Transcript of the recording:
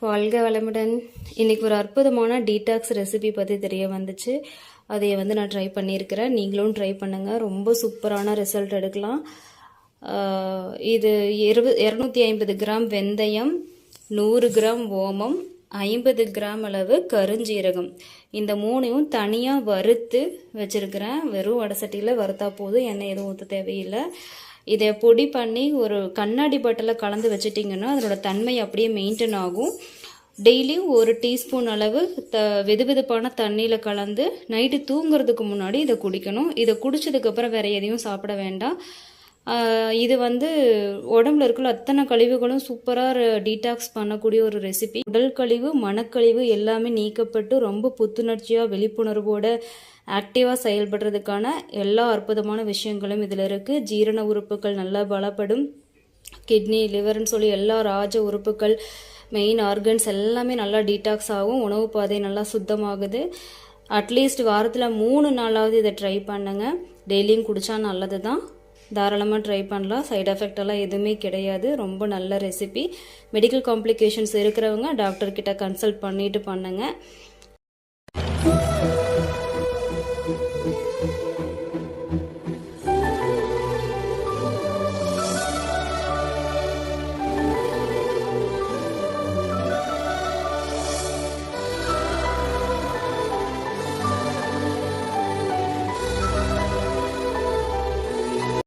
வாழ்க வளமுடன். இன்றைக்கி ஒரு அற்புதமான டீடாக்ஸ் ரெசிபி பற்றி தெரிய வந்துச்சு. அதை நான் ட்ரை பண்ணியிருக்கிறேன். நீங்களும் ட்ரை பண்ணுங்கள். ரொம்ப சூப்பரான ரிசல்ட் எடுக்கலாம். இது 250 கிராம் வெந்தயம், 100 கிராம் ஓமம், 50 கிராம் அளவு கருஞ்சீரகம், இந்த மூணையும் தனியாக வறுத்து வச்சுருக்கிறேன். வெறும் வடசட்டியில் வறுத்தா போதும், எண்ணெய் எதுவும் ஊற்ற தேவையில்லை. இதை பொடி பண்ணி ஒரு கண்ணாடி பாட்டில் கலந்து வச்சிட்டிங்கன்னா அதனோட தன்மை அப்படியே மெயின்டைன் ஆகும். டெய்லியும் ஒரு டீஸ்பூன் அளவு வெதுவெதுப்பான தண்ணியில் கலந்து நைட்டு தூங்குறதுக்கு முன்னாடி இதை குடிக்கணும். இதை குடித்ததுக்கப்புறம் வேறு எதையும் சாப்பிட வேண்டாம். இது உடம்புல இருக்கிற அத்தனை கழிவுகளும் சூப்பராக டீடாக்ஸ் பண்ணக்கூடிய ஒரு ரெசிபி. உடல் கழிவு, மனக்கழிவு எல்லாமே நீக்கப்பட்டு ரொம்ப புத்துணர்ச்சியாக விழிப்புணர்வோட ஆக்டிவாக செயல்படுறதுக்கான எல்லா அற்புதமான விஷயங்களும் இதில் இருக்குது. ஜீரண உறுப்புகள் நல்லா பலப்படும். கிட்னி, லிவர்னு சொல்லி எல்லா ராஜ உறுப்புகள், மெயின் ஆர்கன்ஸ் எல்லாமே நல்லா டீடாக்ஸ் ஆகும். உணவு பாதை நல்லா சுத்தமாகுது. அட்லீஸ்ட் வாரத்தில் 3 நாளாவது இதை ட்ரை பண்ணுங்க. டெய்லியும் குடித்தா நல்லது தான். தாராளமாக ட்ரை பண்ணலாம். சைடு எஃபெக்ட் எல்லாம் எதுவுமே கிடையாது. ரொம்ப நல்ல ரெசிபி. மெடிக்கல் காம்ப்ளிகேஷன்ஸ் இருக்கிறவங்க டாக்டர்கிட்ட கன்சல்ட் பண்ணிட்டு பண்ணுங்கள்.